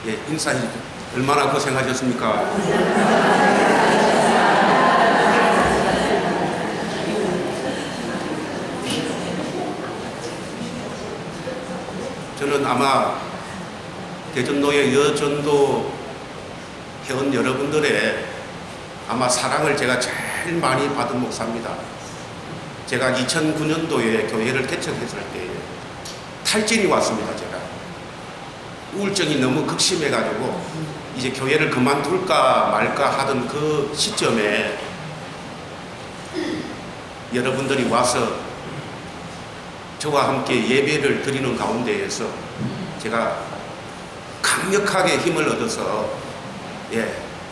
예, 인사해 주세요. 얼마나 고생하셨습니까? 저는 아마 대전노예 여전도 회원 여러분들의 아마 사랑을 제가 제일 많이 받은 목사입니다. 제가 2009년도에 교회를 개척했을 때 탈진이 왔습니다. 제가 우울증이 너무 극심해가지고 이제 교회를 그만둘까 말까 하던 그 시점에 여러분들이 와서 저와 함께 예배를 드리는 가운데에서 제가 강력하게 힘을 얻어서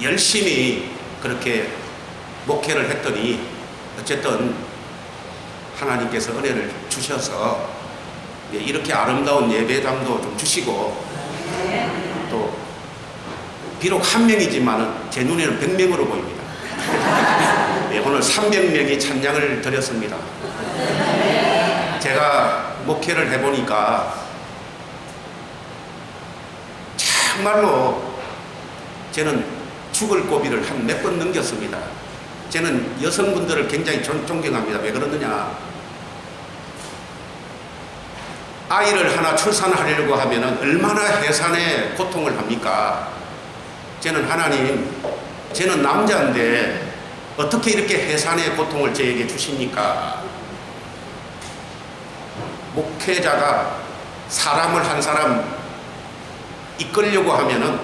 열심히 그렇게 목회를 했더니 어쨌든 하나님께서 은혜를 주셔서 이렇게 아름다운 예배당도 좀 주시고 또 비록 한 명이지만 제 눈에는 100명으로 보입니다. 오늘 300명이 찬양을 드렸습니다. 제가 목회를 해보니까 정말로 저는 죽을 고비를 한 몇 번 넘겼습니다. 저는 여성분들을 굉장히 존경합니다. 왜 그러느냐, 아이를 하나 출산하려고 하면 얼마나 해산의 고통을 합니까? 저는 하나님, 저는 남자인데 어떻게 이렇게 해산의 고통을 저에게 주십니까? 목회자가 사람을 한 사람 이끌려고 하면은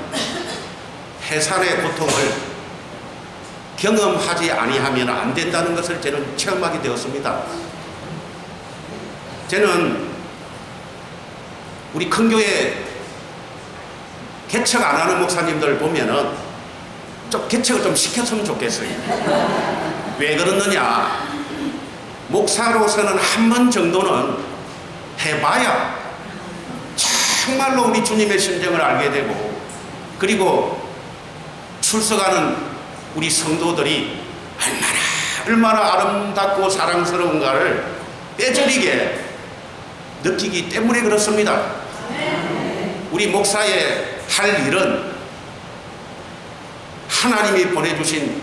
해산의 고통을 경험하지 아니하면 안 된다는 것을 저는 체험하게 되었습니다. 저는 우리 큰 교회 개척 안 하는 목사님들 보면은 좀 개척을 좀 시켰으면 좋겠어요. 왜 그러느냐, 목사로서는 한 번 정도는 해봐야 정말로 우리 주님의 심정을 알게 되고, 그리고 출석하는 우리 성도들이 얼마나 아름답고 사랑스러운가를 뼈저리게 느끼기 때문에 그렇습니다. 우리 목사의 할 일은 하나님이 보내주신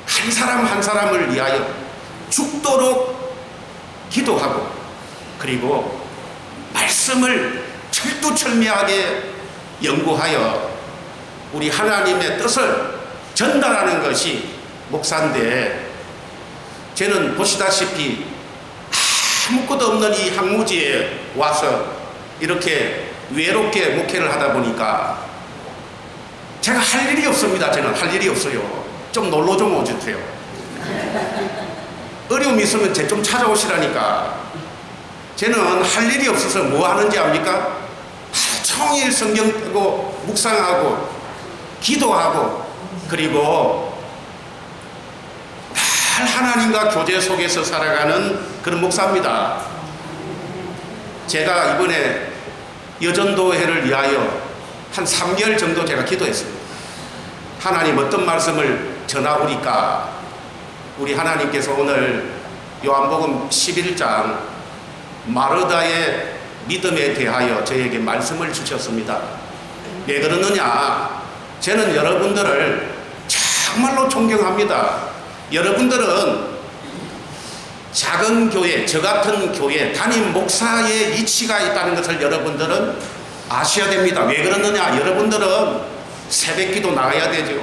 한 사람 한 사람을 위하여 죽도록 기도하고, 그리고 말씀을 철두철미하게 연구하여 우리 하나님의 뜻을 전달하는 것이 목사인데, 저는 보시다시피 아무것도 없는 이 항무지에 와서 이렇게 외롭게 목회를 하다 보니까 제가 할 일이 없습니다. 저는 할 일이 없어요. 좀 놀러 좀 오주세요. 어려움 있으면 제 좀 찾아오시라니까. 저는 할 일이 없어서 뭐 하는지 압니까? 하루 종일 성경 펴고 묵상하고 기도하고, 그리고 늘 하나님과 교제 속에서 살아가는 그런 목사입니다. 제가 이번에 여전도회를 위하여 한 3개월 정도 제가 기도했습니다. 하나님 어떤 말씀을 전하오리까? 우리 하나님께서 오늘 요한복음 11장 마르다의 믿음에 대하여 저에게 말씀을 주셨습니다. 왜 그러느냐, 저는 여러분들을 정말로 존경합니다. 여러분들은 작은 교회, 저 같은 교회 담임 목사의 이치가 있다는 것을 여러분들은 아셔야 됩니다. 왜 그러느냐, 여러분들은 새벽기도 나가야 되죠.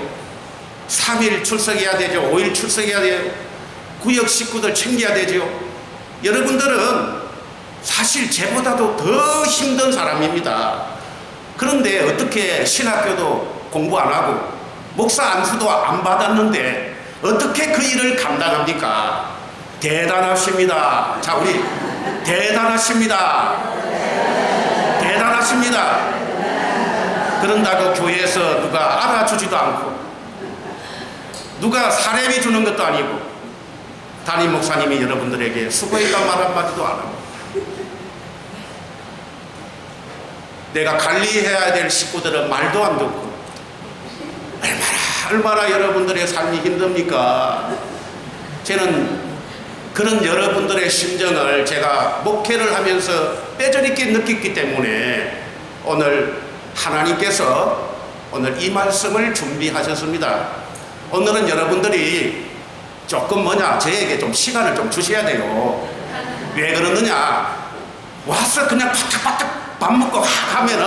3일 출석해야 되죠. 5일 출석해야 돼요. 구역 식구들 챙겨야 되죠. 여러분들은 사실 저보다도 더 힘든 사람입니다. 그런데 어떻게 신학교도 공부 안 하고 목사 안수도 안 받았는데 어떻게 그 일을 감당합니까? 대단하십니다. 자, 우리 대단하십니다. 대단하십니다. 그런다고 교회에서 누가 알아주지도 않고 누가 사례비 주는 것도 아니고 담임 목사님이 여러분들에게 수고했다 말 한마디도 안 하고, 내가 관리해야 될 식구들은 말도 안 듣고, 얼마나 여러분들의 삶이 힘듭니까? 저는 그런 여러분들의 심정을 제가 목회를 하면서 뼈저리게 느꼈기 때문에 오늘 하나님께서 오늘 이 말씀을 준비하셨습니다. 오늘은 여러분들이 조금 저에게 좀 시간을 좀 주셔야 돼요. 왜 그러느냐? 와서 그냥 바짝바짝 밥 먹고 하면은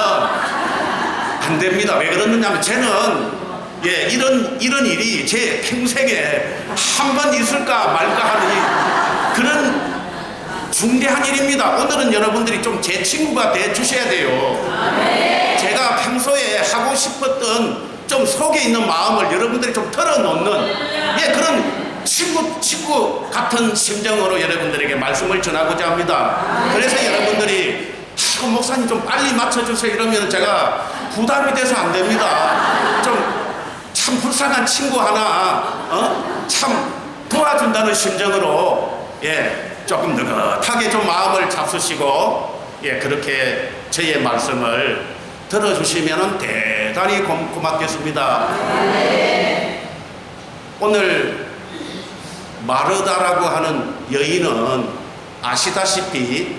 안 됩니다. 왜 그러느냐면 저는 이런 일이 제 평생에 한 번 있을까 말까 하는 그런 중대한 일입니다. 오늘은 여러분들이 좀 제 친구가 돼 주셔야 돼요. 제가 평소에 하고 싶었던 좀 속에 있는 마음을 여러분들이 좀 털어놓는 그런 친구 같은 심정으로 여러분들에게 말씀을 전하고자 합니다. 그래서 여러분들이 목사님 좀 빨리 맞춰주세요 이러면 제가 부담이 돼서 안 됩니다. 참 불쌍한 친구 하나 참 도와준다는 심정으로 조금 느긋하게 좀 마음을 잡수시고 그렇게 저의 말씀을 들어주시면 대단히 고맙겠습니다. 오늘 마르다라고 하는 여인은 아시다시피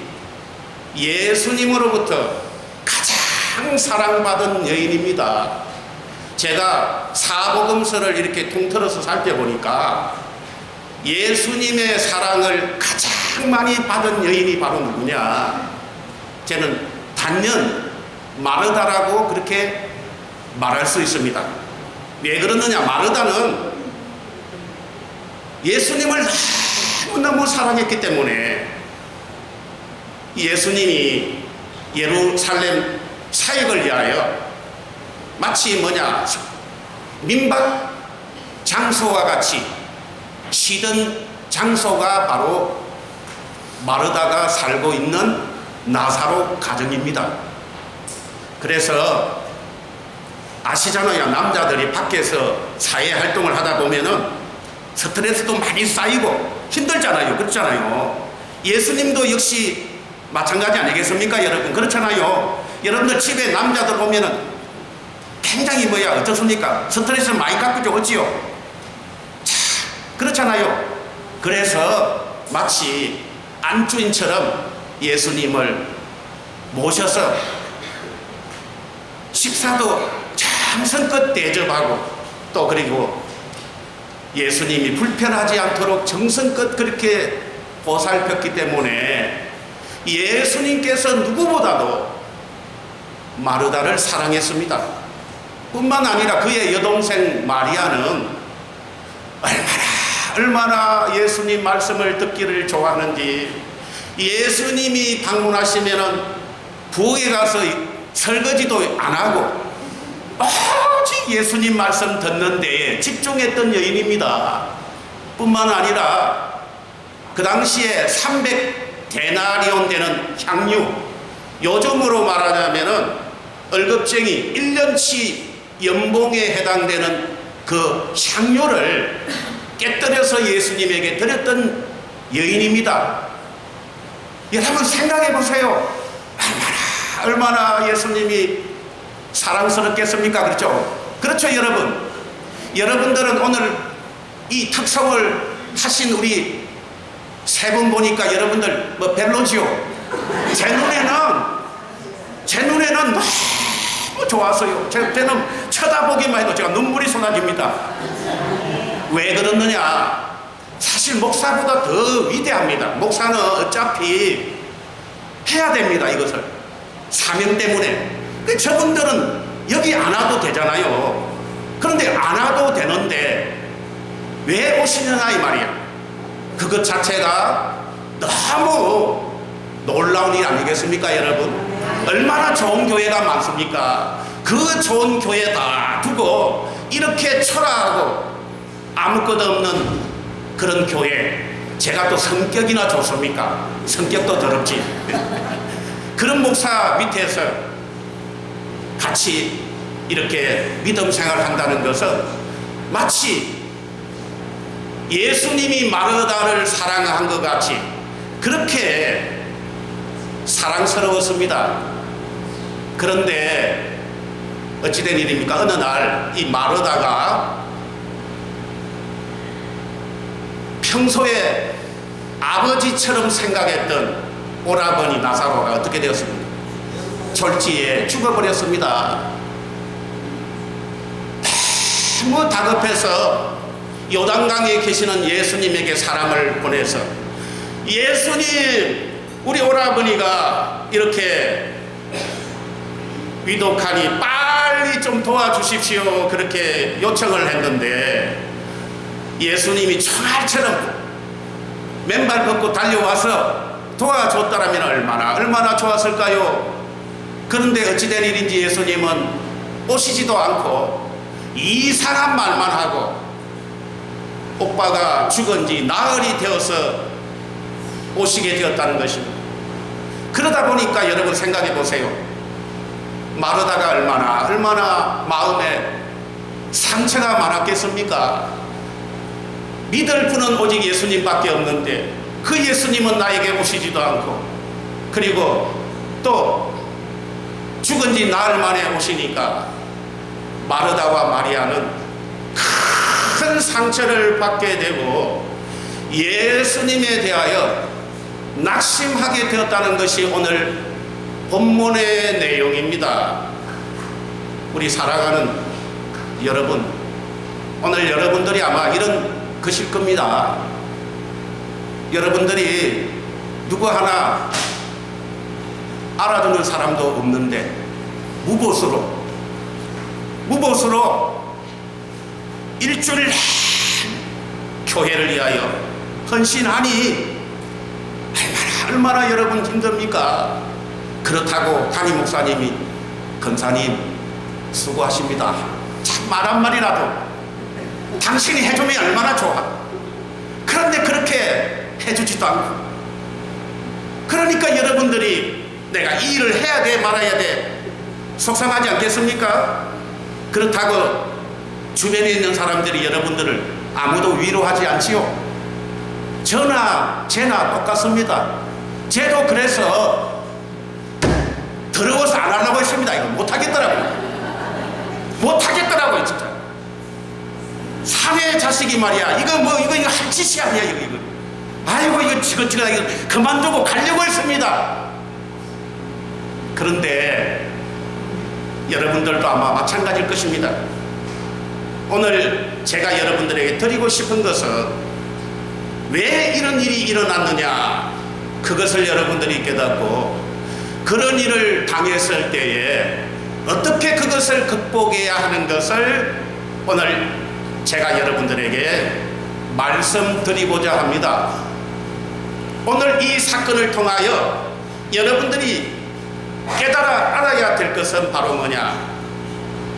예수님으로부터 가장 사랑받은 여인입니다. 제가 사복음서를 이렇게 통틀어서 살펴보니까 예수님의 사랑을 가장 많이 받은 여인이 바로 누구냐? 저는 단연 마르다라고 그렇게 말할 수 있습니다. 왜 그러느냐? 마르다는 예수님을 너무너무 사랑했기 때문에 예수님이 예루살렘 사역을 위하여 마치 민박 장소와 같이 쉬던 장소가 바로 마르다가 살고 있는 나사로 가정입니다. 그래서 아시잖아요. 남자들이 밖에서 사회 활동을 하다 보면은 스트레스도 많이 쌓이고 힘들잖아요. 그렇잖아요. 예수님도 역시 마찬가지 아니겠습니까, 여러분? 그렇잖아요. 여러분들 집에 남자들 보면은 굉장히 어떻습니까? 스트레스 많이 갖고 오지요. 그렇잖아요. 그래서 마치 안주인처럼 예수님을 모셔서 식사도 정성껏 대접하고 또 그리고 예수님이 불편하지 않도록 정성껏 그렇게 보살폈기 때문에 예수님께서 누구보다도 마르다를 사랑했습니다. 뿐만 아니라 그의 여동생 마리아는 얼마나 예수님 말씀을 듣기를 좋아하는지 예수님이 방문하시면은 부엌에 가서 설거지도 안 하고 오직 예수님 말씀 듣는 데에 집중했던 여인입니다. 뿐만 아니라 그 당시에 300데나리온 되는 향유, 요즘으로 말하자면은 월급쟁이 1년치 연봉에 해당되는 그 향유를 깨뜨려서 예수님에게 드렸던 여인입니다. 여러분 생각해 보세요. 얼마나 예수님이 사랑스럽겠습니까? 그렇죠 여러분. 여러분들은 오늘 이 특성을 하신 우리 세 분 보니까 여러분들 별로지요? 제 눈에는 너무 좋았어요. 저는 쳐다보기만 해도 제가 눈물이 쏟아집니다. 왜 그러느냐? 사실 목사보다 더 위대합니다. 목사는 어차피 해야 됩니다. 이것을 사명 때문에. 저분들은 여기 안 와도 되잖아요. 그런데 안 와도 되는데 왜 오시느냐 이 말이야. 그것 자체가 너무 놀라운 일 아니겠습니까, 여러분? 얼마나 좋은 교회가 많습니까? 그 좋은 교회 다 두고 이렇게 초라하고 아무것도 없는 그런 교회, 제가 또 성격이나 좋습니까? 성격도 더럽지. 그런 목사 밑에서 같이 이렇게 믿음 생활을 한다는 것은 마치 예수님이 마르다를 사랑한 것 같이 그렇게 사랑스러웠습니다. 그런데 어찌된 일입니까? 어느 날 이 마르다가 평소에 아버지처럼 생각했던 오라버니 나사로가 어떻게 되었습니까? 졸지에 죽어버렸습니다. 너무 다급해서 요단강에 계시는 예수님에게 사람을 보내서, 예수님, 우리 오라버니가 이렇게 위독하니 빨리 좀 도와주십시오, 그렇게 요청을 했는데 예수님이 총알처럼 맨발 걷고 달려와서 도와줬다라면 얼마나 좋았을까요? 그런데 어찌된 일인지 예수님은 오시지도 않고 이상한 말만 하고 오빠가 죽은 지 나흘이 되어서 오시게 되었다는 것입니다. 그러다 보니까 여러분 생각해 보세요. 마르다가 얼마나 마음에 상처가 많았겠습니까? 믿을 분은 오직 예수님밖에 없는데 그 예수님은 나에게 오시지도 않고, 그리고 또 죽은 지 나흘 만에 오시니까 마르다와 마리아는 큰 상처를 받게 되고 예수님에 대하여 낙심하게 되었다는 것이 오늘 본문의 내용입니다. 우리 살아가는 여러분, 오늘 여러분들이 아마 이런 것일 겁니다. 여러분들이 누구 하나 알아두는 사람도 없는데 무보수로 일주일 교회를 위하여 헌신하니 얼마나 여러분 힘듭니까? 그렇다고 담임 목사님이 권사님 수고하십니다, 참 말 한마디라도 당신이 해주면 얼마나 좋아. 그런데 그렇게 해주지도 않고, 그러니까 여러분들이 내가 이 일을 해야 돼 말아야 돼 속상하지 않겠습니까? 그렇다고 주변에 있는 사람들이 여러분들을 아무도 위로하지 않지요. 저나 쟤나 똑같습니다. 쟤도 그래서 더러워서 안 하려고 했습니다. 이거 못하겠더라고요. 진짜. 사내 자식이 말이야, 이거 할 짓이 아니야, 이거. 아이고, 이거 지긋지긋하게 그만두고 가려고 했습니다. 그런데 여러분들도 아마 마찬가지일 것입니다. 오늘 제가 여러분들에게 드리고 싶은 것은 왜 이런 일이 일어났느냐, 그것을 여러분들이 깨닫고 그런 일을 당했을 때에 어떻게 그것을 극복해야 하는 것을 오늘 제가 여러분들에게 말씀드리고자 합니다. 오늘 이 사건을 통하여 여러분들이 깨달아 알아야 될 것은 바로 뭐냐,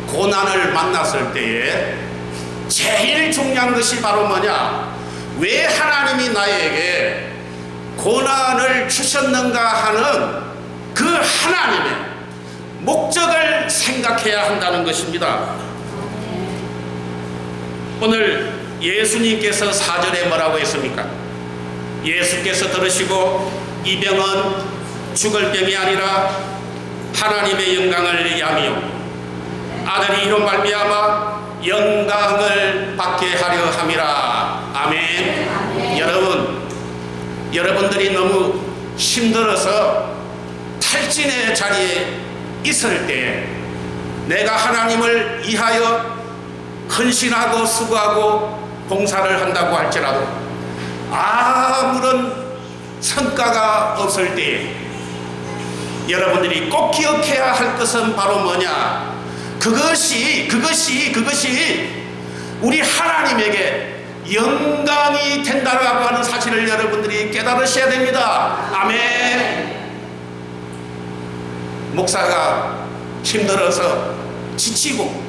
고난을 만났을 때에 제일 중요한 것이 바로 뭐냐, 왜 하나님이 나에게 고난을 주셨는가 하는 그 하나님의 목적을 생각해야 한다는 것입니다. 오늘 예수님께서 4절에 뭐라고 했습니까? 예수께서 들으시고 이 병은 죽을 병이 아니라 하나님의 영광을 위함이요 아들이 이로 말미암아 영광을 받게 하려 함이라. 아멘. 아멘. 여러분들이 너무 힘들어서 탈진의 자리에 있을 때 내가 하나님을 위하여 헌신하고 수고하고 봉사를 한다고 할지라도 아무런 성과가 없을 때 여러분들이 꼭 기억해야 할 것은 바로 뭐냐, 그것이 우리 하나님에게 영광이 된다라고 하는 사실을 여러분들이 깨달으셔야 됩니다. 아멘. 목사가 힘들어서 지치고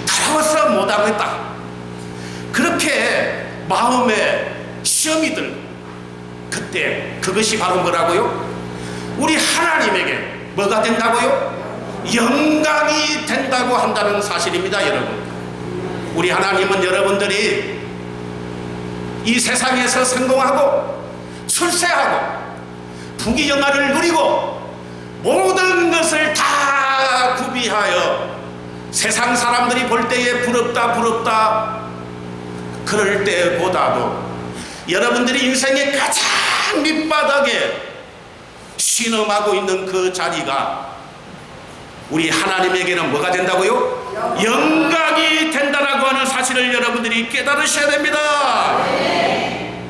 더러워서 못하겠다, 그렇게 마음에 시험이 들고, 그때 그것이 바로 뭐라고요? 우리 하나님에게 뭐가 된다고요? 영광이 된다고 한다는 사실입니다. 여러분, 우리 하나님은 여러분들이 이 세상에서 성공하고 출세하고 부귀영화를 누리고 모든 것을 다 구비하여 세상 사람들이 볼 때에 부럽다 그럴 때보다도 여러분들이 인생의 가장 밑바닥에 신음하고 있는 그 자리가 우리 하나님에게는 뭐가 된다고요? 영광이 된다라고 하는 사실을 여러분들이 깨달으셔야 됩니다.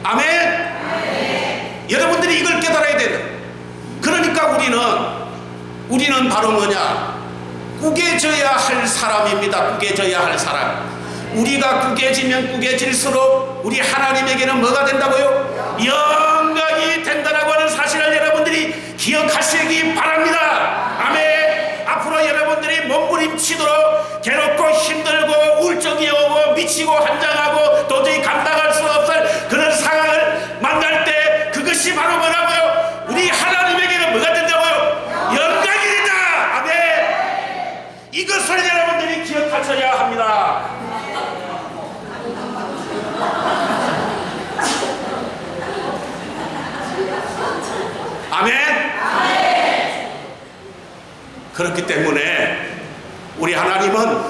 아멘. 여러분들이 이걸 깨달아야 돼요. 그러니까 우리는 바로 뭐냐? 꾸겨져야 할 사람입니다. 꾸겨져야 할 사람. 우리가 꾸겨지면 꾸겨질수록 우리 하나님에게는 뭐가 된다고요? 영광이 된다라고 하는 사실을 여러분들이 기억하시기 바랍니다. 아멘. 앞으로 여러분들이 몸부림치도록 괴롭고 힘들고 우울증이 오고 미치고 환장하고 도저히 감당할 수 없을 그런 상황을 만날 때 그것이 바로 뭐라고요? 우리 하나님에게는 뭐가 된다고요? 영광이 된다. 아멘. 이것을 여러분들이 기억하셔야 합니다. 아멘. 그렇기 때문에 우리 하나님은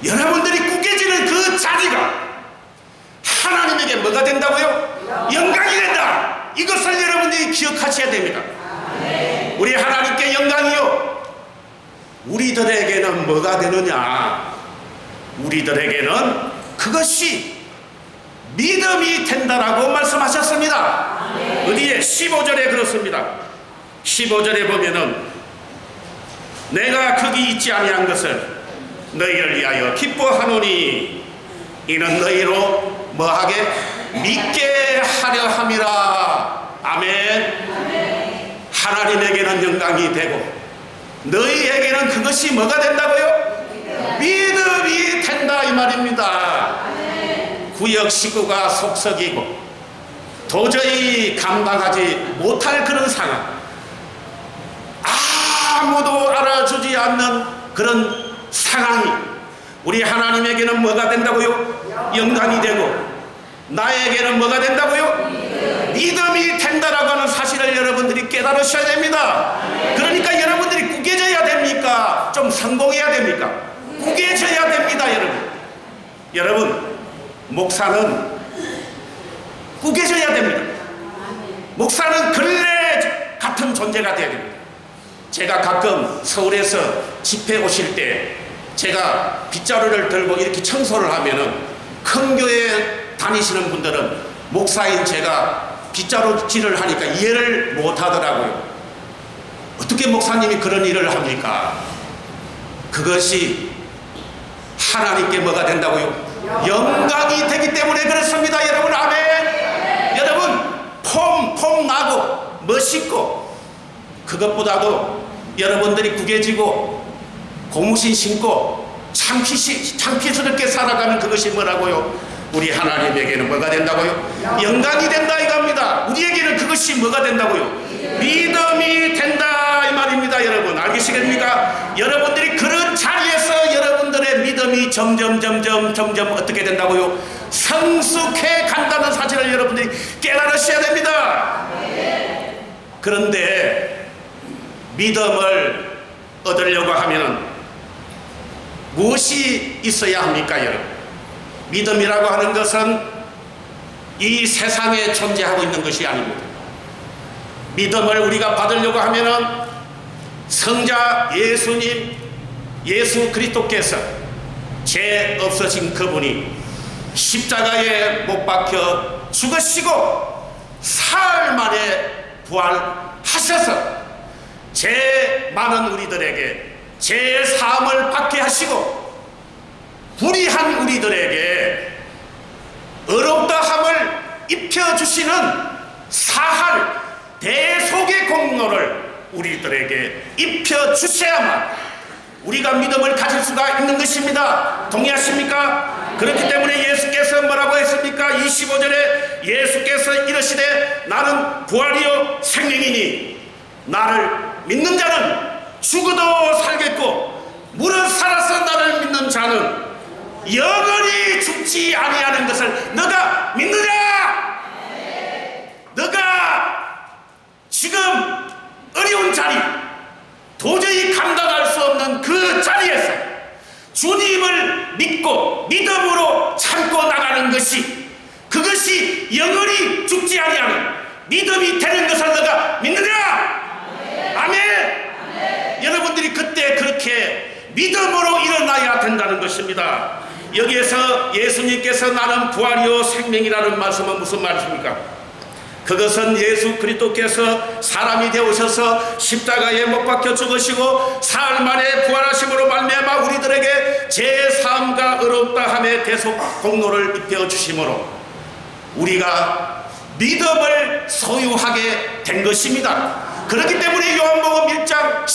여러분들이 꾸겨지는 그 자리가 하나님에게 뭐가 된다고요? 영광이 된다. 이것을 여러분들이 기억하셔야 됩니다. 우리 하나님께 영광이요. 우리들에게는 뭐가 되느냐? 우리들에게는 그것이 믿음이 된다라고 말씀하셨습니다. 어디에? 15절에 그렇습니다. 15절에 보면은 내가 거기 있지 아니한 것을 너희를 위하여 기뻐하노니 이는 너희로 뭐하게? 믿게 하려 함이라. 아멘. 하나님에게는 영광이 되고 너희에게는 그것이 뭐가 된다고요? 믿음이 된다 이 말입니다. 구역 식구가 속썩이고 도저히 감당하지 못할 그런 상황, 아무도 알아주지 않는 그런 상황이 우리 하나님에게는 뭐가 된다고요? 영광이 되고 나에게는 뭐가 된다고요? 믿음이 된다라고 하는 사실을 여러분들이 깨달으셔야 됩니다. 그러니까 여러분들이 꾸겨져야 됩니까? 좀 성공해야 됩니까? 꾸겨져야 됩니다. 여러분 목사는 꾸겨져야 됩니다. 목사는 근래 같은 존재가 되어야 됩니다. 제가 가끔 서울에서 집회 오실 때 제가 빗자루를 들고 이렇게 청소를 하면은 큰 교회 다니시는 분들은 목사인 제가 빗자루질을 하니까 이해를 못 하더라고요. 어떻게 목사님이 그런 일을 합니까? 그것이 하나님께 뭐가 된다고요? 영광이 되기 때문에 그렇습니다. 여러분 아멘. 여러분 폼 나고 멋있고 그것보다도 여러분들이 구겨지고 고무신 신고 창피스럽게 살아가는 그것이 뭐라고요? 우리 하나님에게는 뭐가 된다고요? 영광이 된다 이겁니다. 우리에게는 그것이 뭐가 된다고요? 믿음이 된다 이 말입니다. 여러분 알겠습니까? 여러분들이 그런 자리에서 여러분들의 믿음이 점점 어떻게 된다고요? 성숙해 간다는 사실을 여러분들이 깨달으셔야 됩니다. 그런데 믿음을 얻으려고 하면 무엇이 있어야 합니까? 여러분 믿음이라고 하는 것은 이 세상에 존재하고 있는 것이 아닙니다. 믿음을 우리가 받으려고 하면은 성자 예수님 예수 그리스도께서 죄 없으신 그분이 십자가에 못 박혀 죽으시고 사흘 만에 부활하셔서 죄 많은 우리들에게 죄 사함을 받게 하시고 불의한 우리들에게 의롭다함을 입혀주시는 사할 대속의 공로를 우리들에게 입혀주셔야만 우리가 믿음을 가질 수가 있는 것입니다. 동의하십니까? 그렇기 때문에 예수께서 뭐라고 했습니까? 25절에 예수께서 이르시되 나는 부활이요 생명이니 나를 믿는 자는 죽어도 살겠고 무릇 살아서 나를 믿는 자는 영원히 죽지 아니하는 것을 너가 믿느냐? 너가 지금 어려운 자리 도저히 감당할 수 없는 그 자리에서 주님을 믿고 믿음으로 참고 나가는 것이 그것이 영원히 죽지 아니하는 믿음이 되는 것을 너가 믿느냐? 아멘. 여러분들이 그때 그렇게 믿음으로 일어나야 된다는 것입니다. 여기에서 예수님께서 나는 부활이요 생명이라는 말씀은 무슨 말입니까? 그것은 예수 그리스도께서 사람이 되어오셔서 십자가에 못 박혀 죽으시고 사흘 만에 부활하심으로 말미암아 우리들에게 제3가 의롭다함의 대속 공로를 입혀 주심으로 우리가 믿음을 소유하게 된 것입니다. 그렇기 때문에 요한복음 1장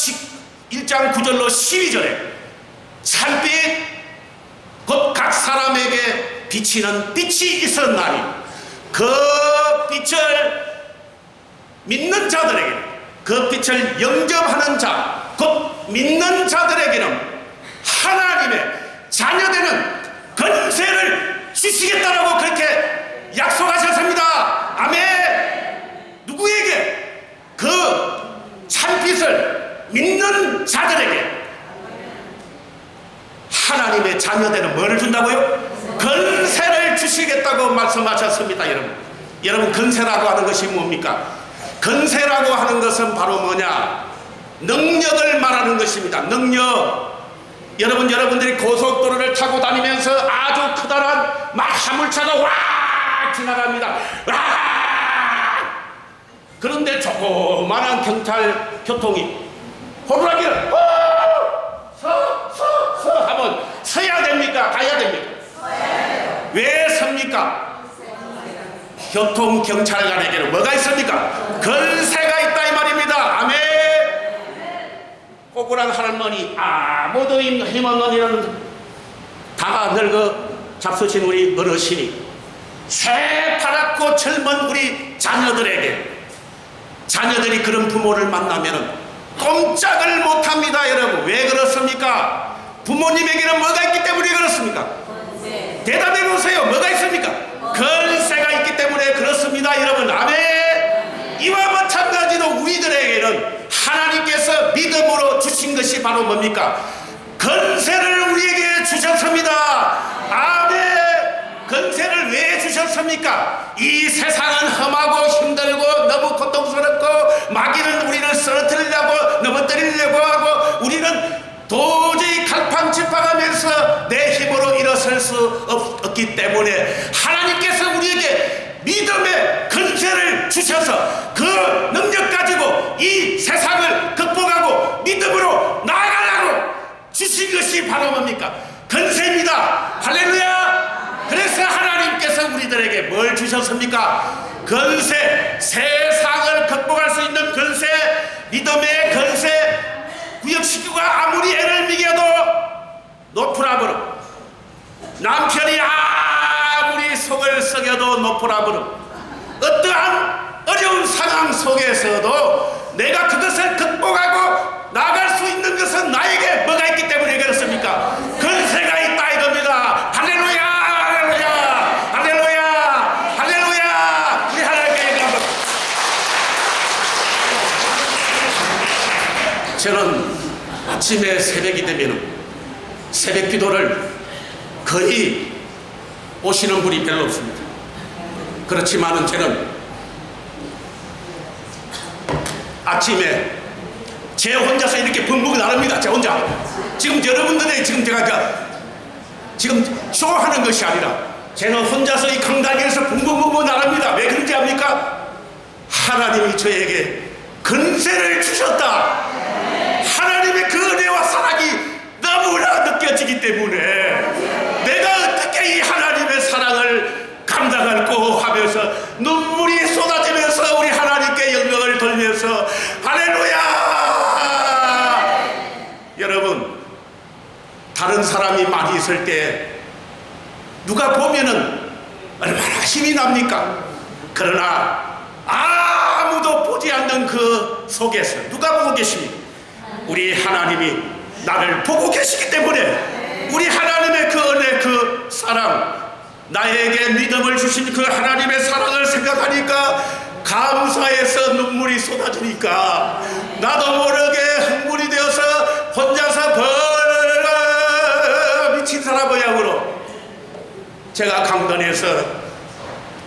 9절로 12절에 찬빛 곧 각 사람에게 비치는 빛이 있었나니 그 빛을 믿는 자들에게는 그 빛을 영접하는 자 곧 믿는 자들에게는 하나님의 자녀되는 권세를 주시겠다라고 그렇게 약속하셨습니다. 아멘. 누구에게? 그 찬빛을 믿는 자들에게 하나님의 자녀되는 뭐를 준다고요? 권세를 주시겠다고 말씀하셨습니다. 여러분 권세라고 하는 것이 뭡니까? 권세라고 하는 것은 바로 뭐냐? 능력을 말하는 것입니다. 능력. 여러분들이 고속도로를 타고 다니면서 아주 커다란 막 화물차가 와 지나갑니다. 와! 그런데 조그만한 경찰 교통이 호루라기를 서 하면 서야 됩니까? 가야 됩니까? 왜 섭니까? 교통경찰관에게는 뭐가 있습니까? 권세가 있다 이 말입니다. 아멘. 꼬꾸란 할머니 아무도 힘없는 이런 다 늙어 잡수신 우리 어르신이 새파랗고 젊은 우리 자녀들이 그런 부모를 만나면 꼼짝을 못합니다. 여러분 왜 그렇습니까? 부모님에게는 뭐가 있기 때문에 그렇습니까? 대답해 보세요. 뭐가 있습니까? 권세가 있기 때문에 그렇습니다. 여러분 아멘. 이와 마찬가지로 우리들에게는 하나님께서 믿음으로 주신 것이 바로 뭡니까? 권세를 우리에게 주셨습니다. 아멘. 권세를 왜 주셨습니까? 이 세상은 험하고 힘들고 너무 고통스럽고 마귀는 우리를 쓰러뜨리려고 넘어뜨리려고 하고 우리는 도저히 갈팡질팡하면서 내 힘으로 일어설 수 없기 때문에 하나님께서 우리에게 믿음의 권세를 주셔서 그 능력 가지고 이 세상을 극복하고 믿음으로 나아가라고 주신 것이 바로 뭡니까? 권세입니다. 할렐루야. 그래서 하나님께서 우리들에게 뭘 주셨습니까? 권세, 세상을 극복할 수 있는 권세, 믿음의 권세, 구역식구가 아무리 애를 미겨도 높으라 부름, 남편이 아무리 속을 썩여도 높으라 부름, 어떠한 어려운 상황 속에서도 내가 그것을 극복하고 나갈 수 있는 것은 나에게 뭐가 있기 때문에 그렇습니까? 권세가 있다 이겁니다. 할렐루야, 할렐루야, 할렐루야, 할렐루야. 우리 하나님께 감사합니다. 저는 아침에 새벽이 되면 새벽 기도를 거의 오시는 분이 별로 없습니다. 그렇지만은 저는 아침에 제 혼자서 이렇게 붕붕 나릅니다. 제 혼자. 지금 여러분들의 지금 제가 지금 쇼하는 것이 아니라 저는 혼자서 이 강단에서 붕붕붕붕 나릅니다. 왜 그런지 압니까? 하나님이 저에게 권세를 주셨다. 하나님의 그 은혜와 사랑이 너무나 느껴지기 때문에 내가 어떻게 이 하나님의 사랑을 감당할고 하면서 눈물이 쏟아지면서 우리 하나님께 영광을 돌면서 할렐루야. 여러분 다른 사람이 많이 있을 때 누가 보면은 얼마나 힘이 납니까? 그러나 아무도 보지 않는 그 속에서 누가 보고 계십니까? 우리 하나님이 나를 보고 계시기 때문에 우리 하나님의 그 은혜, 그 사랑, 나에게 믿음을 주신 그 하나님의 사랑을 생각하니까 감사해서 눈물이 쏟아지니까 나도 모르게 흥분이 되어서 혼자서 미친 사람 모양으로 제가 강단에서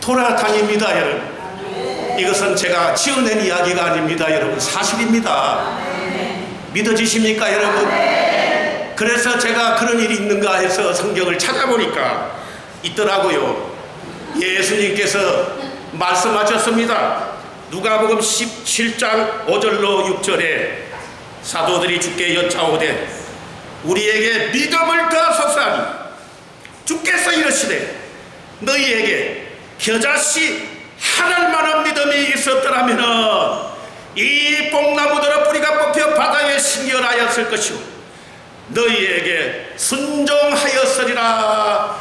돌아다닙니다. 여러분 이것은 제가 지어낸 이야기가 아닙니다, 여러분. 사실입니다. 믿어지십니까, 여러분? 그래서 제가 그런 일이 있는가 해서 성경을 찾아보니까 있더라고요. 예수님께서 말씀하셨습니다. 누가복음 17장 5절로 6절에 사도들이 주께 여짜오되 우리에게 믿음을 더하소서 하니 주께서 이르시되 너희에게 겨자씨 한 알만한 믿음이 있었더라면 이 뽕나무들의 뿌리가 뽑혀 바다에 심겨라였을 것이오 너희에게 순종하였으리라.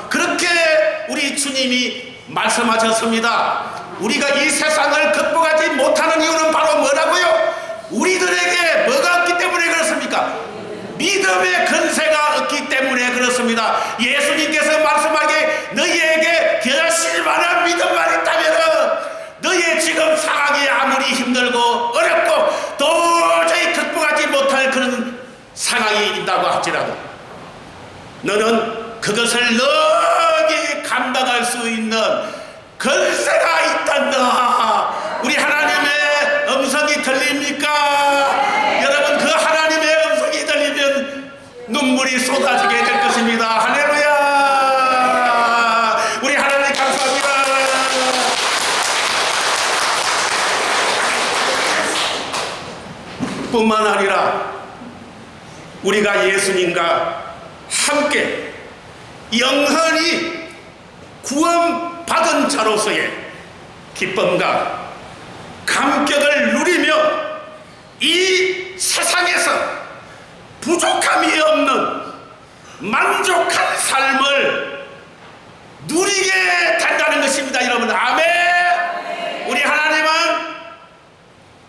그렇게 우리 주님이 말씀하셨습니다. 우리가 이 세상을 극복하지 못하는 이유는 바로 뭐라고요? 우리들에게 뭐가 없기 때문에 그렇습니까? 믿음의 근세가 없기 때문에 그렇습니다. 예수님께서 말씀하기에 너희에게 겨자씨만한 믿음만 있다면 너희의 지금 상황이 아무리 힘들고 어렵고 도저히 극복하지 못할 그런 상황이 있다고 할지라도 너는 그것을 너희 감당할 수 있는 근세가 있단다. 우리 하나님의 음성이 들립니까? 여러분, 그 하나님의 음성이 들리면 눈물이 쏟아지게 될 것입니다. 할렐루야. 우리 하나님 감사합니다. 뿐만 아니라 우리가 예수님과 함께 영원히 구원받은 자로서의 기쁨과 감격을 누리며 이 세상에서 부족함이 없는 만족한 삶을 누리게 된다는 것입니다. 여러분, 아멘. 우리 하나님은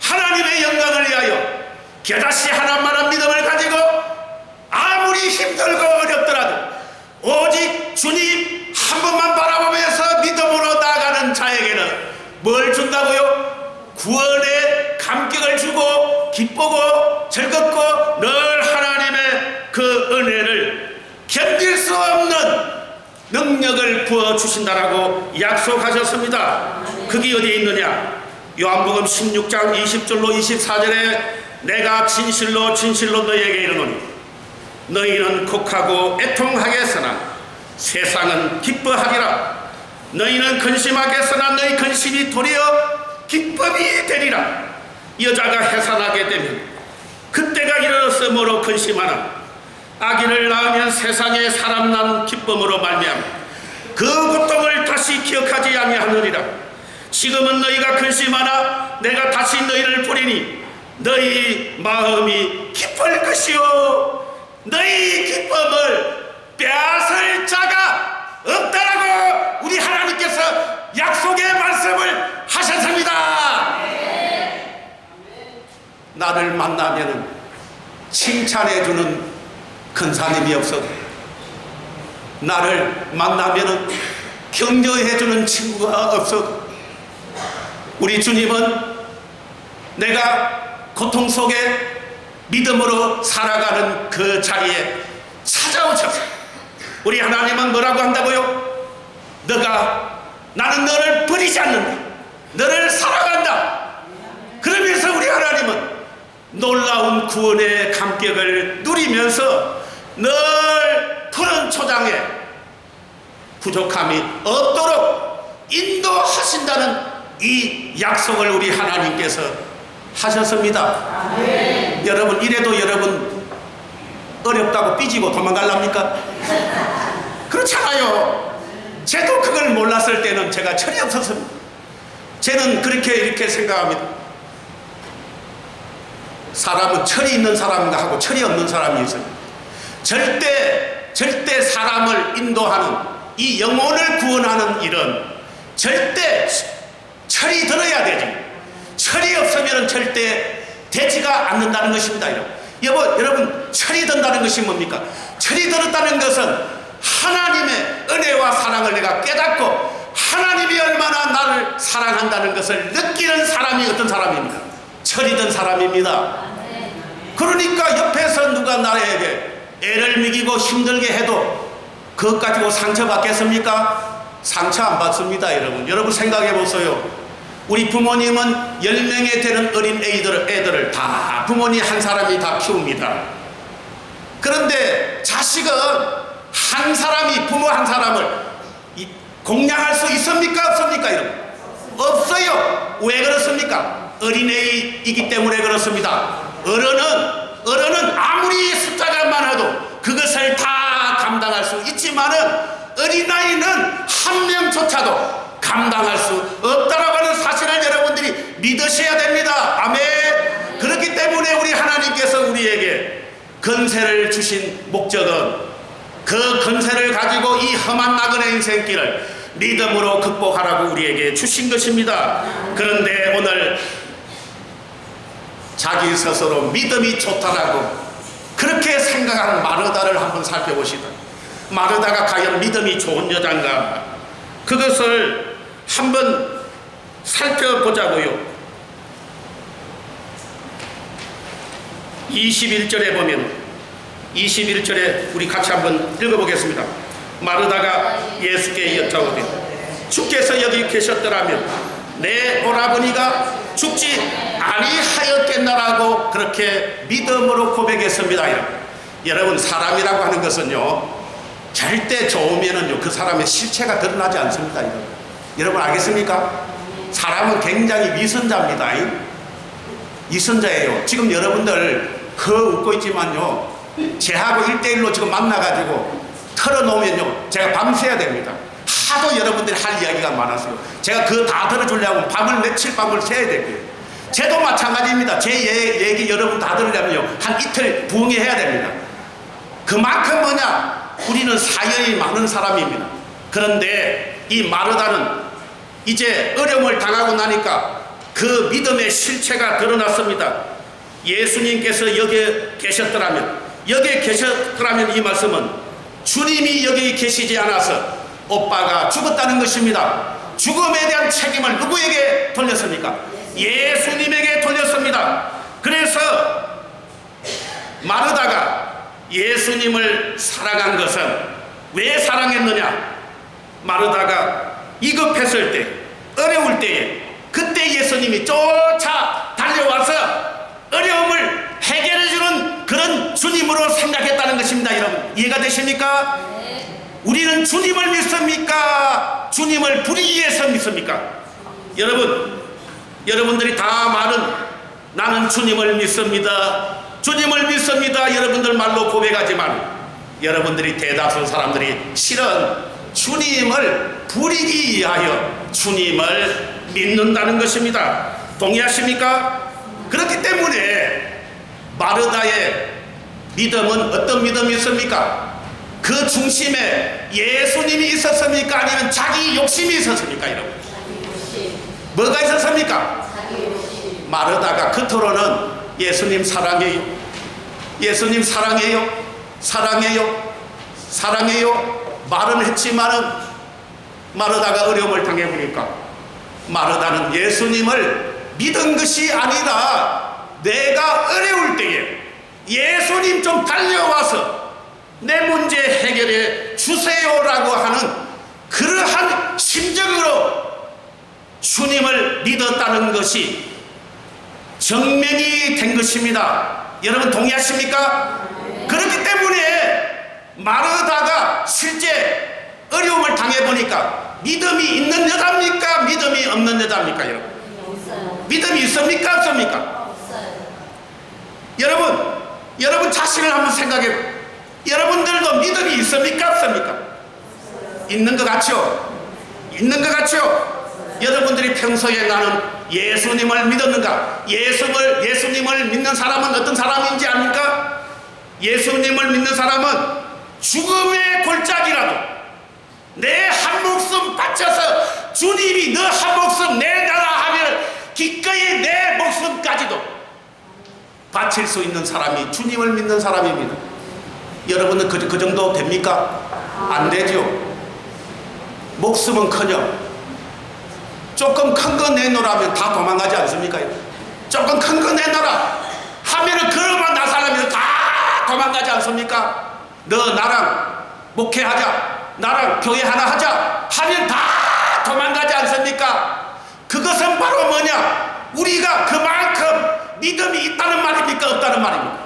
하나님의 영광을 위하여 겨자씨 하나만한 믿음을 가지고 아무리 힘들고 어렵더라도 오직 주님 한 번만 바라보면서 믿음으로 나아가는 자에게는 뭘 준다고요? 구원의 감격을 주고 기쁘고 즐겁고 늘 하나님의 그 은혜를 견딜 수 없는 능력을 부어주신다라고 약속하셨습니다. 그게 어디에 있느냐? 요한복음 16장 20절로 24절에 내가 진실로 진실로 너희에게 이르노니 너희는 곡하고 애통하겠으나 세상은 기뻐하리라. 너희는 근심하겠으나 너희 근심이 도리어 기쁨이 되리라. 여자가 해산하게 되면 그때가 이르렀으므로 근심하나 아기를 낳으면 세상에 사람 난 기쁨으로 말미암아 그 고통을 다시 기억하지 아니하느니라. 지금은 너희가 근심하나 내가 다시 너희를 보리니 너희 마음이 기쁠 것이요 너희 기쁨을 빼앗을 자가 없다라고 우리 하나님께서 약속의 말씀을 하셨습니다. 나를 만나면 칭찬해주는 근사님이 없어도 나를 만나면 격려해주는 친구가 없어도 우리 주님은 내가 고통 속에 믿음으로 살아가는 그 자리에 찾아오셔서 우리 하나님은 뭐라고 한다고요? 나는 너를 버리지 않는다. 너를 사랑한다. 그러면서 우리 하나님은 놀라운 구원의 감격을 누리면서 늘 푸른 초장에 부족함이 없도록 인도하신다는 이 약속을 우리 하나님께서 하셨습니다. 여러분, 이래도 여러분 어렵다고 삐지고 도망갈랍니까? 그렇잖아요. 저도 그걸 몰랐을 때는 제가 철이 없었습니다. 저는 이렇게 생각합니다. 사람은 철이 있는 사람과 하고 철이 없는 사람이 있어요. 절대 사람을 인도하는 이 영혼을 구원하는 일은 절대 철이 들어야 되지. 철이 없으면 절대 되지가 않는다는 것입니다. 여러분, 철이 든다는 것이 뭡니까? 철이 들었다는 것은 하나님의 은혜와 사랑을 내가 깨닫고 하나님이 얼마나 나를 사랑한다는 것을 느끼는 사람이 어떤 사람입니까? 철이 든 사람입니다. 그러니까 옆에서 누가 나에게 애를 먹이고 힘들게 해도 그것 가지고 상처받겠습니까? 상처 안 받습니다. 여러분 생각해 보세요. 우리 부모님은 10명에 되는 어린 애들을 다 부모님 한 사람이 다 키웁니다. 그런데 자식은 한 사람이, 부모 한 사람을 공양할 수 있습니까? 없습니까? 여러분? 없어요. 왜 그렇습니까? 어린애이기 때문에 그렇습니다. 어른은 아무리 숫자가 많아도 그것을 다 감당할 수 있지만은 어린아이는 한 명조차도 감당할 수 없다라고 하는 사실을 여러분들이 믿으셔야 됩니다. 아멘. 그렇기 때문에 우리 하나님께서 우리에게 건세를 주신 목적은 그 건세를 가지고 이 험한 나그네 인생길을 믿음으로 극복하라고 우리에게 주신 것입니다. 그런데 오늘 자기 스스로 믿음이 좋다라고 그렇게 생각하는 마르다를 한번 살펴보시다. 마르다가 과연 믿음이 좋은 여자인가? 그것을 한번 살펴보자고요. 21절에 보면 21절에 우리 같이 한번 읽어보겠습니다. 마르다가 예수께 여짜오되 주께서 여기 계셨더라면 내 오라버니가 죽지 아니하였겠나라고 그렇게 믿음으로 고백했습니다. 여러분, 사람이라고 하는 것은요 절대 좋으면은요 그 사람의 실체가 드러나지 않습니다. 여러분 알겠습니까? 사람은 굉장히 위선자입니다. 위선자예요. 지금 여러분들 웃고 있지만요 제하고 1대1로 지금 만나가지고 털어놓으면요 제가 밤새야 됩니다. 하도 여러분들이 할 이야기가 많아서요 제가 그거 다 들어주려고 밤을 며칠 밤을 새야 되고요. 쟤도 마찬가지입니다. 제 얘기 여러분 다 들으려면요 한 이틀 부응해야 됩니다. 그만큼 뭐냐, 우리는 사연이 많은 사람입니다. 그런데 이 마르다는 이제 어려움을 당하고 나니까 그 믿음의 실체가 드러났습니다. 예수님께서 여기에 계셨더라면 이 말씀은 주님이 여기 계시지 않아서 오빠가 죽었다는 것입니다. 죽음에 대한 책임을 누구에게 돌렸습니까? 예수님에게 돌렸습니다. 그래서 마르다가 예수님을 사랑한 것은 왜 사랑했느냐? 마르다가 위급했을 때, 어려울 때에 그때 예수님이 쫓아 달려와서 어려움을 해결해주는 그런 주님으로 생각했다는 것입니다. 여러분 이해가 되십니까? 네. 우리는 주님을 믿습니까? 주님을 부리기 위해서 믿습니까? 여러분들이 다 말은 나는 주님을 믿습니다, 주님을 믿습니다 여러분들 말로 고백하지만 여러분들이 대다수 사람들이 실은 주님을 부리기 위하여 주님을 믿는다는 것입니다. 동의하십니까? 그렇기 때문에 마르다의 믿음은 어떤 믿음이 있습니까? 그 중심에 예수님이 있었습니까? 아니면 자기 욕심이 있었습니까? 여러분 뭐가 있었습니까? 마르다가 겉으로는 예수님 사랑해요, 예수님 사랑해요, 사랑해요, 사랑해요 말은 했지만은 마르다가 어려움을 당해보니까 마르다는 예수님을 믿은 것이 아니라 내가 어려울 때에 예수님 좀 달려와서 내 문제 해결해 주세요라고 하는 그러한 심정으로 주님을 믿었다는 것이 증명이 된 것입니다. 여러분 동의하십니까? 그렇기 때문에 마르다가 실제 어려움을 당해보니까 믿음이 있는 여자입니까? 믿음이 없는 여자입니까? 여러분 믿음이 있습니까? 없습니까? 여러분 자신을 한번 생각해. 여러분들도 믿음이 있습니까? 없습니까? 있는 것 같죠? 있는 것 같죠? 여러분들이 평소에 나는 예수님을 믿었는가? 예수님을 믿는 사람은 어떤 사람인지 압니까? 예수님을 믿는 사람은 죽음의 골짜기라도 내 한 목숨 바쳐서 주님이 너 한 목숨 내놔라 하면 기꺼이 내 목숨까지도 바칠 수 있는 사람이 주님을 믿는 사람입니다. 여러분은 그 정도 됩니까? 안 되죠. 목숨은커녕 조금 큰 거 내놓으라면 다 도망가지 않습니까? 조금 큰 거 내놔라 하면은 그러면 나 사람이 다 도망가지 않습니까? 너 나랑 목회하자, 나랑 교회 하나 하자 하면 다 도망가지 않습니까? 그것은 바로 뭐냐? 우리가 그만큼 믿음이 있다는 말입니까? 없다는 말입니까?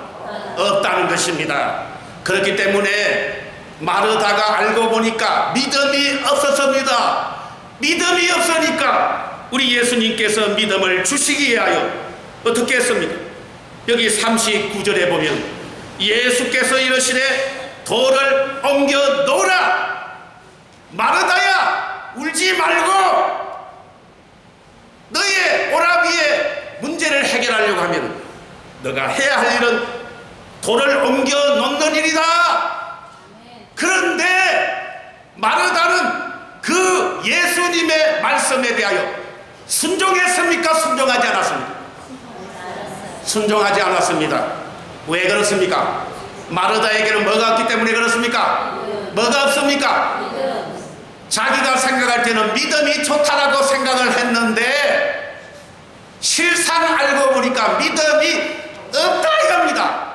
없다는 것입니다. 그렇기 때문에 마르다가 알고 보니까 믿음이 없었습니다. 믿음이 없으니까 우리 예수님께서 믿음을 주시기 위하여 어떻게 했습니까? 여기 39절에 보면 예수께서 이르시되 돌을 옮겨 놓으라. 마르다야, 울지 말고 너의 오라비의 문제를 해결하려고 하면 너가 해야 할 일은 돌을 옮겨 놓는 일이다. 그런데 마르다는 그 예수님의 말씀에 대하여 순종했습니까? 순종하지 않았습니까? 순종하지 않았습니다. 왜 그렇습니까? 마르다에게는 뭐가 없기 때문에 그렇습니까? 뭐가 없습니까? 자기가 생각할 때는 믿음이 좋다라고 생각을 했는데 실상 알고 보니까 믿음이 없다 이겁니다.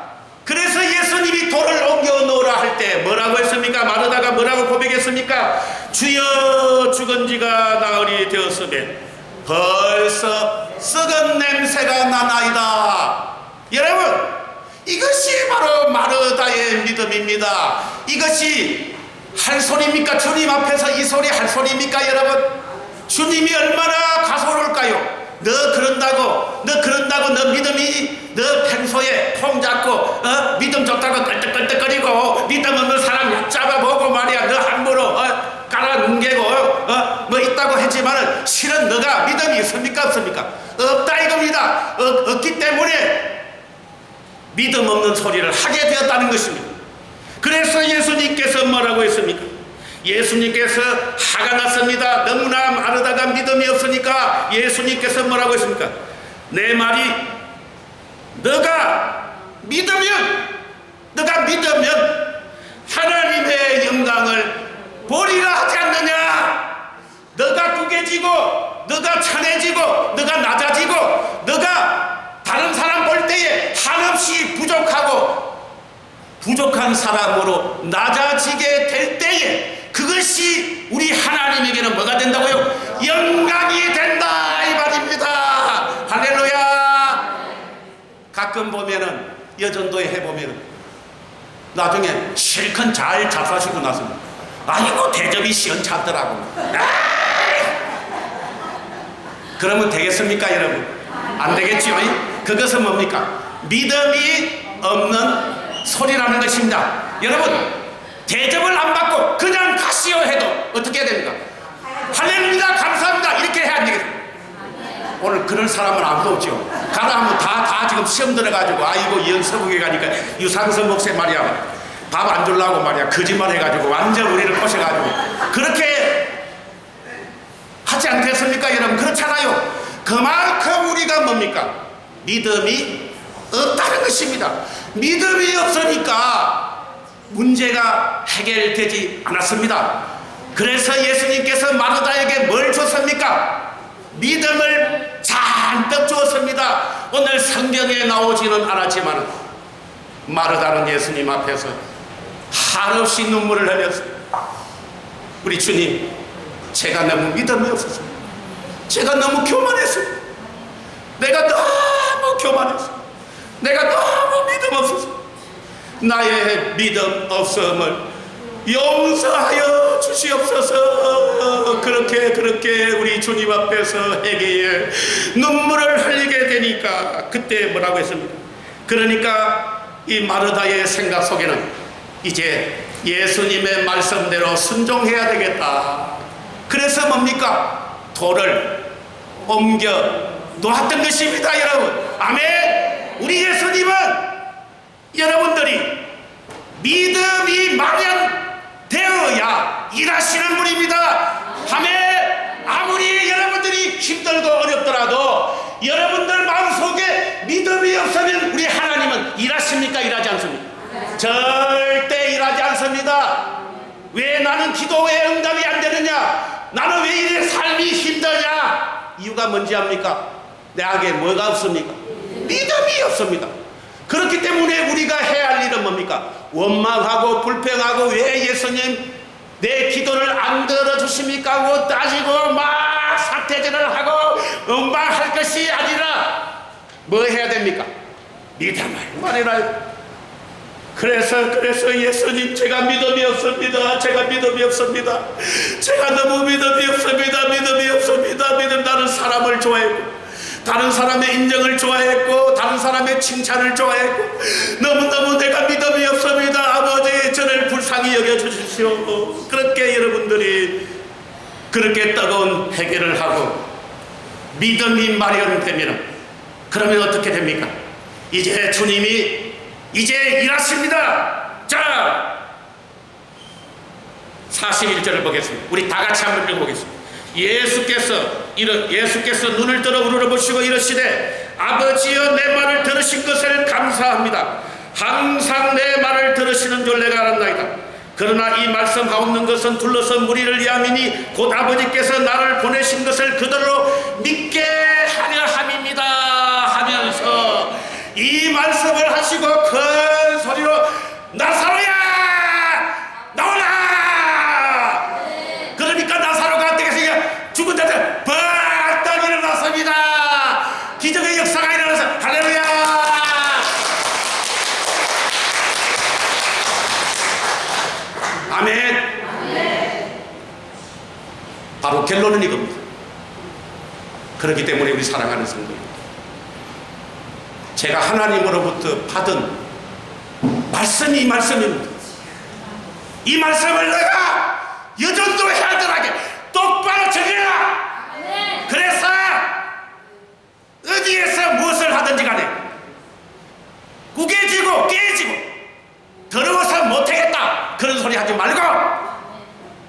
그래서 예수님이 돌을 옮겨 놓으라 할 때 뭐라고 했습니까? 마르다가 뭐라고 고백했습니까? 주여, 죽은 지가 나흘이 되었으면 벌써 썩은 냄새가 나나이다. 여러분, 이것이 바로 마르다의 믿음입니다. 이것이 할 소리입니까? 주님 앞에서 이 소리 할 소리입니까? 여러분, 주님이 얼마나 가소로울까요? 너 그런다고 너 믿음이 너 평소에 통 잡고 믿음 좋다고 끌떡끌떡거리고 믿음 없는 사람 얕잡아보고 말이야 너 함부로 깔아 뭉개고 뭐 있다고 했지만은 실은 너가 믿음이 있습니까? 없습니까? 없다 이겁니다. 없기 때문에 믿음 없는 소리를 하게 되었다는 것입니다. 그래서 예수님께서 뭐라고 했습니까? 예수님께서 화가 났습니다. 너무나 마르다가 믿음이 없으니까 예수님께서 뭐라고 했습니까? 내 말이 너가 믿으면 하나님의 영광을 보리라 하지 않느냐? 너가 구겨지고 너가 천해지고 너가 낮아지고 너가 다른 사람 볼 때에 한없이 부족한 사람으로 낮아지게 될 때에 그것이 우리 하나님에게는 뭐가 된다고요? 영광이 된다 이 말입니다. 할렐루야. 가끔 보면은 여전도에 해보면은 나중에 실컷 잘 잡사시고 나서 아이고 대접이 시원찮더라고. 그러면 되겠습니까 여러분? 안 되겠지요. 그것은 뭡니까? 믿음이 없는 소리라는 것입니다. 여러분, 대접을 안 받고 그냥 가시오 해도 어떻게 해야 됩니까? 할렐루야 감사합니다 이렇게 해야 안 되겠습니까? 오늘 그럴 사람은 아무도 없죠. 가라 하면 다 지금 시험 들어가지고 아이고 연서국에 가니까 유상선 목사님 말이야 밥 안 주려고 말이야 거짓말 해가지고 완전 우리를 꼬셔가지고 그렇게 하지 않겠습니까 여러분? 그렇잖아요. 그만큼 우리가 뭡니까? 믿음이 없다는 것입니다. 믿음이 없으니까 문제가 해결되지 않았습니다. 그래서 예수님께서 마르다에게 뭘 줬습니까? 믿음을 잔뜩 주었습니다. 오늘 성경에 나오지는 않았지만 마르다는 예수님 앞에서 한없이 눈물을 흘렸습니다. 우리 주님, 제가 너무 믿음이 없었습니다. 제가 너무 교만했습니다. 내가 너무 교만했습니다. 내가 너무 믿음 없었습니다. 나의 믿음 없음을 용서하여 주시옵소서. 그렇게 우리 주님 앞에서 회개에 눈물을 흘리게 되니까 그때 뭐라고 했습니까? 그러니까 이 마르다의 생각 속에는 이제 예수님의 말씀대로 순종해야 되겠다. 그래서 뭡니까? 돌을 옮겨 놓았던 것입니다 여러분. 아멘. 우리 예수님은 여러분들이 믿음이 마련되어야 일하시는 분입니다. 아멘. 아무리 여러분들이 힘들고 어렵더라도 여러분들 마음속에 믿음이 없으면 우리 하나님은 일하십니까? 일하지 않습니까? 절대 일하지 않습니다. 왜 나는 기도에 응답이 안 되느냐? 나는 왜 이래 삶이 힘드냐? 이유가 뭔지 압니까? 내게 뭐가 없습니까? 믿음이 없습니다. 그렇기 때문에 우리가 해야 할 일은 뭡니까? 원망하고 불평하고 왜 예수님 내 기도를 안 들어주십니까 하고 따지고 막 사태전을 하고 엉망할 것이 아니라 뭐 해야 됩니까? 믿음을 해라. 그래서 예수님, 제가 믿음이 없습니다. 제가 너무 믿음이 없습니다. 나는 사람을 좋아했고, 다른 사람의 인정을 좋아했고, 다른 사람의 칭찬을 좋아했고, 너무너무 내가 믿음이 없습니다. 아버지, 저를 불쌍히 여겨주십시오. 그렇게 여러분들이 그렇게 뜨거운 회개를 하고 믿음이 마련되면, 그러면 어떻게 됩니까? 이제 주님이 이제 일하십니다. 자, 41절을 보겠습니다. 우리 다 같이 한번 읽어보겠습니다. 예수께서 눈을 들어 우러러보시고 이르시되, 아버지여, 내 말을 들으신 것을 감사합니다. 항상 내 말을 들으시는 줄 내가 알았나이다. 그러나 이 말씀하옵는 것은 둘러선 무리를 위함이니 곧 아버지께서 나를 보내신 것을 그대로 믿게 하려 함입니다 하면서 이 말씀을 하시고 큰 소리로 나사로야 나오라. 그러니까 나사로가 어떻게 생겨? 죽은 자들 벌떡 일어났습니다. 기적의 역사가 일어나서 할렐루야. 아멘. 바로 결론은 이겁니다. 그렇기 때문에 우리 사랑하는 성도, 제가 하나님으로부터 받은 말씀이 이 말씀입니다. 이 말씀을 내가 여전도 해야들하게 똑바로 적으라. 그래서 어디에서 무엇을 하든지 간에 구겨지고 깨지고 더러워서 못하겠다 그런 소리 하지 말고,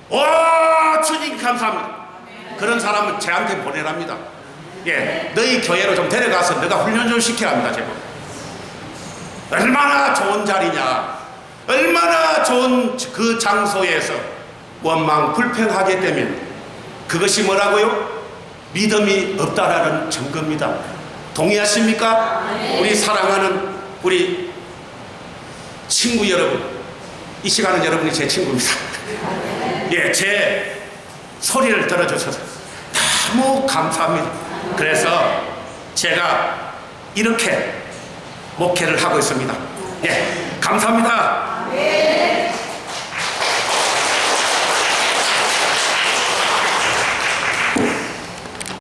오 주님 감사합니다. 그런 사람은 저한테 보내랍니다. 예, 너희 교회로 좀 데려가서 너가 훈련 좀 시켜랍니다. 제발. 얼마나 좋은 자리냐, 얼마나 좋은 그 장소에서 원망 불평하게 되면 그것이 뭐라고요? 믿음이 없다라는 증거입니다. 동의하십니까? 우리 사랑하는 우리 친구 여러분, 이 시간은 여러분이 제 친구입니다. 예, 제 소리를 들어주셔서 너무 감사합니다. 그래서 제가 이렇게 목회를 하고 있습니다. 예, 감사합니다.